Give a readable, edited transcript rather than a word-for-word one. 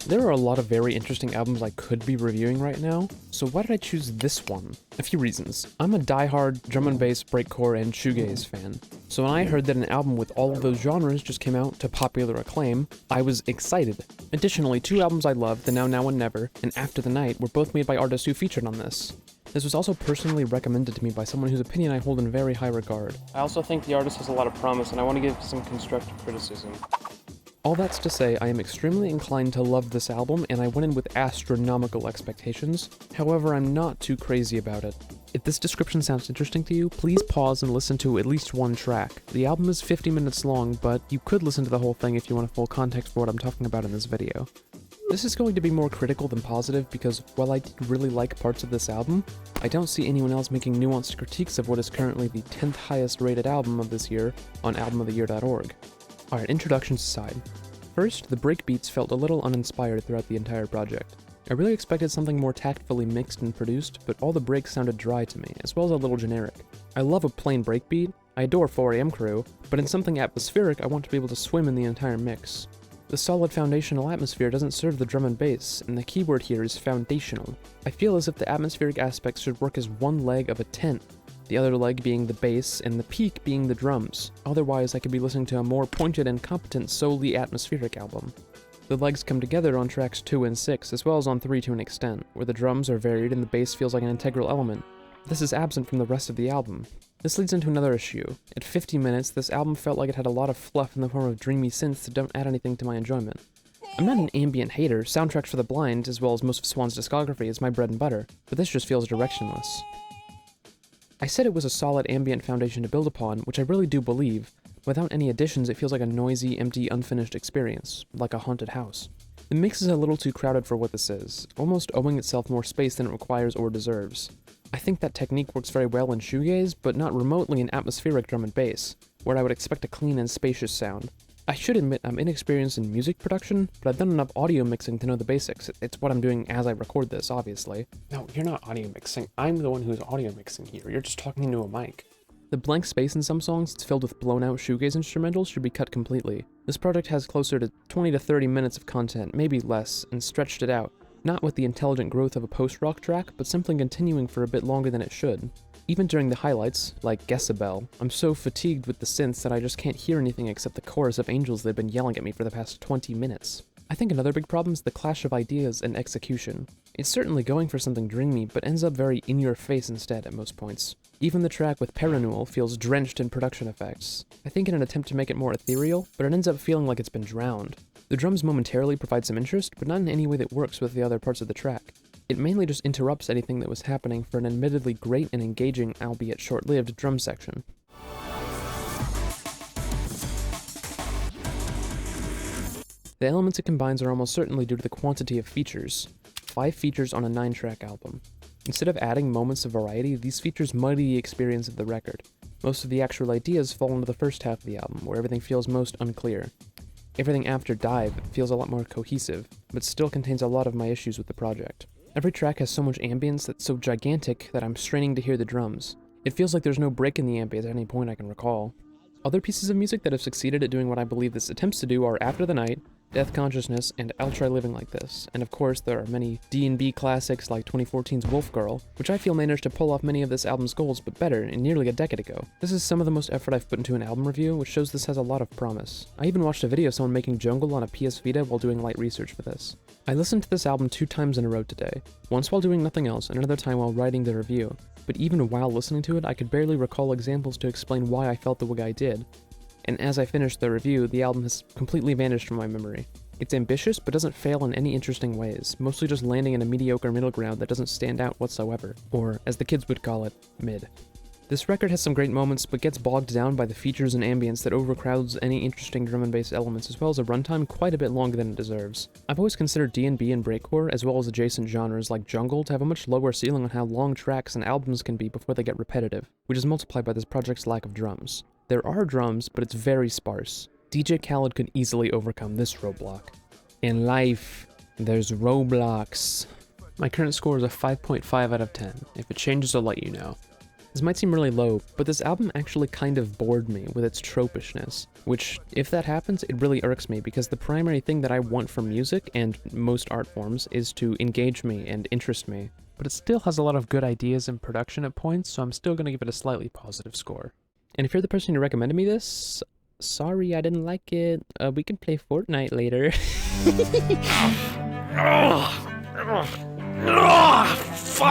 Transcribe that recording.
There are a lot of very interesting albums I could be reviewing right now, so why did I choose this one? A few reasons. I'm a diehard drum and bass, breakcore, and shoegaze fan, so when I heard that an album with all of those genres just came out to popular acclaim, I was excited. Additionally, two albums I loved, The Now Now and Never, and After the Night, were both made by artists who featured on this. This was also personally recommended to me by someone whose opinion I hold in very high regard. I also think the artist has a lot of promise, and I want to give some constructive criticism. All that's to say, I am extremely inclined to love this album, and I went in with astronomical expectations. However, I'm not too crazy about it. If this description sounds interesting to you, please pause and listen to at least one track. The album is 50 minutes long, but you could listen to the whole thing if you want a full context for what I'm talking about in this video. This is going to be more critical than positive because while I did really like parts of this album, I don't see anyone else making nuanced critiques of what is currently the 10th highest rated album of this year on albumoftheyear.org. Alright, introductions aside. First, the breakbeats felt a little uninspired throughout the entire project. I really expected something more tactfully mixed and produced, but all the breaks sounded dry to me, as well as a little generic. I love a plain breakbeat, I adore 4AM Crew, but in something atmospheric I want to be able to swim in the entire mix. The solid foundational atmosphere doesn't serve the drum and bass, and the keyword here is foundational. I feel as if the atmospheric aspects should work as one leg of a tent, the other leg being the bass, and the peak being the drums. Otherwise, I could be listening to a more pointed and competent, solely atmospheric album. The legs come together on tracks 2 and 6, as well as on 3 to an extent, where the drums are varied and the bass feels like an integral element. This is absent from the rest of the album. This leads into another issue. At 50 minutes, this album felt like it had a lot of fluff in the form of dreamy synths that don't add anything to my enjoyment. I'm not an ambient hater, Soundtracks for the Blind, as well as most of Swan's discography, is my bread and butter, but this just feels directionless. I said it was a solid ambient foundation to build upon, which I really do believe. Without any additions, it feels like a noisy, empty, unfinished experience, like a haunted house. The mix is a little too crowded for what this is, almost owing itself more space than it requires or deserves. I think that technique works very well in shoegaze, but not remotely in atmospheric drum and bass, where I would expect a clean and spacious sound. I should admit I'm inexperienced in music production, but I've done enough audio mixing to know the basics. It's what I'm doing as I record this, obviously. No, you're not audio mixing. I'm the one who's audio mixing here. You're just talking into a mic. The blank space in some songs that's filled with blown-out shoegaze instrumentals should be cut completely. This project has closer to 20 to 30 minutes of content, maybe less, and stretched it out, not with the intelligent growth of a post-rock track, but simply continuing for a bit longer than it should. Even during the highlights, like Guessabelle, I'm so fatigued with the synths that I just can't hear anything except the chorus of angels that have been yelling at me for the past 20 minutes. I think another big problem is the clash of ideas and execution. It's certainly going for something dreamy, but ends up very in-your-face instead at most points. Even the track with Perennual feels drenched in production effects. I think in an attempt to make it more ethereal, but it ends up feeling like it's been drowned. The drums momentarily provide some interest, but not in any way that works with the other parts of the track. It mainly just interrupts anything that was happening for an admittedly great and engaging, albeit short-lived, drum section. The elements it combines are almost certainly due to the quantity of features. 5 features on a 9-track album. Instead of adding moments of variety, these features muddy the experience of the record. Most of the actual ideas fall into the first half of the album, where everything feels most unclear. Everything after Dive feels a lot more cohesive, but still contains a lot of my issues with the project. Every track has so much ambience that's so gigantic that I'm straining to hear the drums. It feels like there's no break in the ambience at any point I can recall. Other pieces of music that have succeeded at doing what I believe this attempts to do are After the Night, Death Consciousness, and I'll Try Living Like This, and of course there are many D&B classics like 2014's Wolf Girl, which I feel managed to pull off many of this album's goals but better in nearly a decade ago. This is some of the most effort I've put into an album review, which shows this has a lot of promise. I even watched a video of someone making Jungle on a PS Vita while doing light research for this. I listened to this album 2 times in a row today, once while doing nothing else and another time while writing the review, but even while listening to it I could barely recall examples to explain why I felt the way I did. And as I finished the review, the album has completely vanished from my memory. It's ambitious, but doesn't fail in any interesting ways, mostly just landing in a mediocre middle ground that doesn't stand out whatsoever, or, as the kids would call it, mid. This record has some great moments, but gets bogged down by the features and ambience that overcrowds any interesting drum and bass elements, as well as a runtime quite a bit longer than it deserves. I've always considered D&B and breakcore, as well as adjacent genres like jungle, to have a much lower ceiling on how long tracks and albums can be before they get repetitive, which is multiplied by this project's lack of drums. There are drums, but it's very sparse. DJ Khaled could easily overcome this roadblock. In life, there's roadblocks. My current score is a 5.5 out of 10. If it changes, I'll let you know. This might seem really low, but this album actually kind of bored me with its tropishness, which, if that happens, it really irks me because the primary thing that I want from music and most art forms is to engage me and interest me. But it still has a lot of good ideas and production at points, so I'm still gonna give it a slightly positive score. And if you're the person who recommended me this, sorry I didn't like it. We can play Fortnite later.